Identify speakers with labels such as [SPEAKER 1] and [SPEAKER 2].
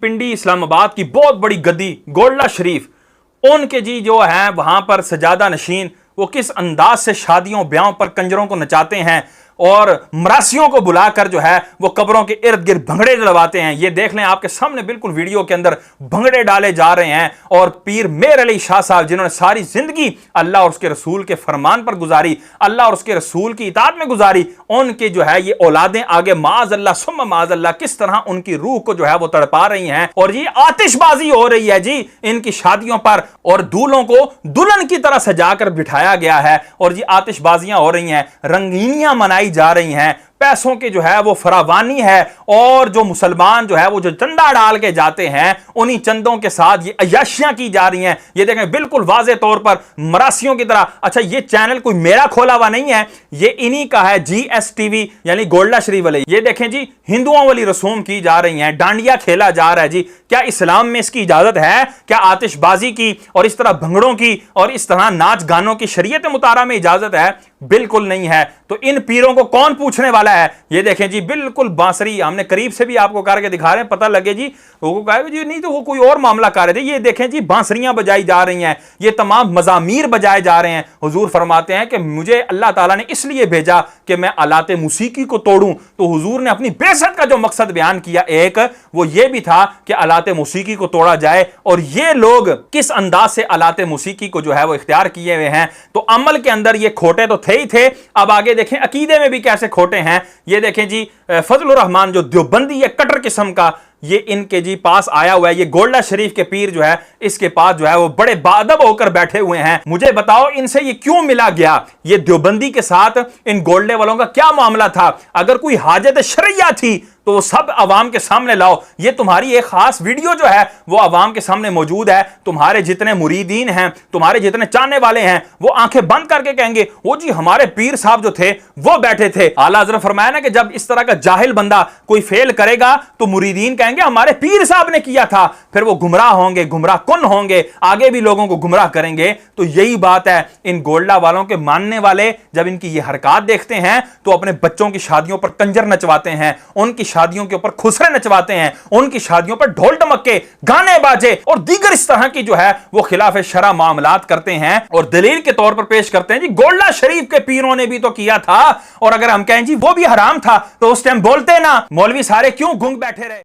[SPEAKER 1] पिंडी इस्लामाबाद की बहुत बड़ी गद्दी गोल्डा शरीफ, उनके जी जो है वहां पर सजादा नशीन वो किस अंदाज से शादियों ब्याहों पर कंजरों को नचाते हैं और मरासियों को बुलाकर जो है वो कब्रों के इर्द गिर्द भंगड़े डलवाते हैं। ये देख लें, आपके सामने बिल्कुल वीडियो के अंदर भंगड़े डाले जा रहे हैं। और पीर मेर अली शाह साहब जिन्होंने सारी जिंदगी अल्लाह और उसके रसूल के फरमान पर गुजारी, अल्लाह और उसके रसूल की इताअत में गुजारी, उनके जो है ये औलादें आगे माज अल्लाह सुम्मा माज अल्लाह किस तरह उनकी रूह को जो है वो तड़पा रही हैं। और ये आतिशबाजी हो रही है जी इनकी शादियों पर, और दूल्हों को दुल्हन की तरह सजाकर बिठाया गया है और ये आतिशबाजियां हो रही हैं, रंगीनियां मनाई जा रही हैं, पैसों के जो है वो फरावानी है। और जो मुसलमान जो है वो जो चंदा डाल के जाते हैं उन्हीं चंदों के साथ ये अय्याशियां की जा रही हैं। ये देखें बिल्कुल वाज़े तौर पर मरासियों की तरह। अच्छा, ये चैनल कोई मेरा खोला हुआ नहीं है, ये इन्हीं का है, GSTV यानी गोल्डा शरीफ वाले। ये देखें जी हिंदुओं वाली रसूम की जा रही हैं, डांडिया खेला जा रहा है जी। क्या इस्लाम में इसकी इजाजत है? क्या आतिशबाजी की और इस तरह भंगड़ों की और इस तरह नाच गानों की शरीयत मुतारा में इजाजत है? बिल्कुल नहीं है। तो इन पीरों को कौन पूछने वाला है? ये देखें जी बिल्कुल बांसुरी, हमने करीब से भी आपको करके दिखा रहे हैं, पता लगे जी वो कहा जी नहीं तो वो कोई और मामला कर रहे थे। ये देखें जी बांसुरियां बजाई जा रही हैं, ये तमाम मजामीर बजाए जा रहे हैं। हुजूर फरमाते हैं कि मुझे अल्लाह ताला ने इसलिए भेजा कि मैं आलाते मूसीकी को तोड़ूं। तो हुजूर ने अपनी बेइज्जत का जो मकसद बयान किया एक वो ये भी था कि आलाते मूसीकी को तोड़ा जाए। और ये लोग किस अंदाज से आलाते मूसीकी को जो है वो इख्तियार किए हुए हैं। तो अमल के अंदर ये खोटे तो थे ही थे, अब आगे देखें अकीदे में भी कैसे खोटे हैं। ये देखें जी फजलुर रहमान जो देवबंदी है कट्टर किस्म का, ये इनके जी पास आया हुआ है। ये गोल्डा शरीफ के पीर जो है इसके पास जो है वो बड़े बाअदब होकर बैठे हुए हैं। मुझे बताओ इनसे ये क्यों मिला गया? ये देवबंदी के साथ इन गोल्डे वालों का क्या मामला था? अगर कोई हाजत शरइया थी तो वो सब अवाम के सामने लाओ। ये तुम्हारी एक खास वीडियो जो है वो अवाम के सामने मौजूद है। तुम्हारे जितने मुरीदीन हैं, तुम्हारे जितने चाहने वाले हैं, वो आंखें बंद करके कहेंगे वो जी हमारे पीर साहब जो थे वो बैठे थे। आला हज़रत फरमाया ना कि जब इस तरह का जाहिल बंदा कोई फेल करेगा तो मुरीदीन कहेंगे हमारे पीर साहब ने किया था। फिर वो गुमराह होंगे, गुमराह कुन होंगे, आगे भी लोगों को गुमराह करेंगे। तो यही बात है, इन गोल्डा वालों के मानने वाले जब इनकी ये हरकत देखते हैं तो अपने बच्चों की शादियों पर कंजर नचवाते हैं, उनकी शादियों के ऊपर खुसरे नचवाते हैं, उनकी शादियों पर ढोल ढमक्के, गाने बाजे और दीगर इस तरह की जो है वो खिलाफ शरा मामलात करते हैं और दलील के तौर पर पेश करते हैं जी गोल्डा शरीफ के पीरों ने भी तो किया था। और अगर हम कहें जी वो भी हराम था तो उस टाइम बोलते ना, मौलवी सारे क्यों गूंग बैठे रहे?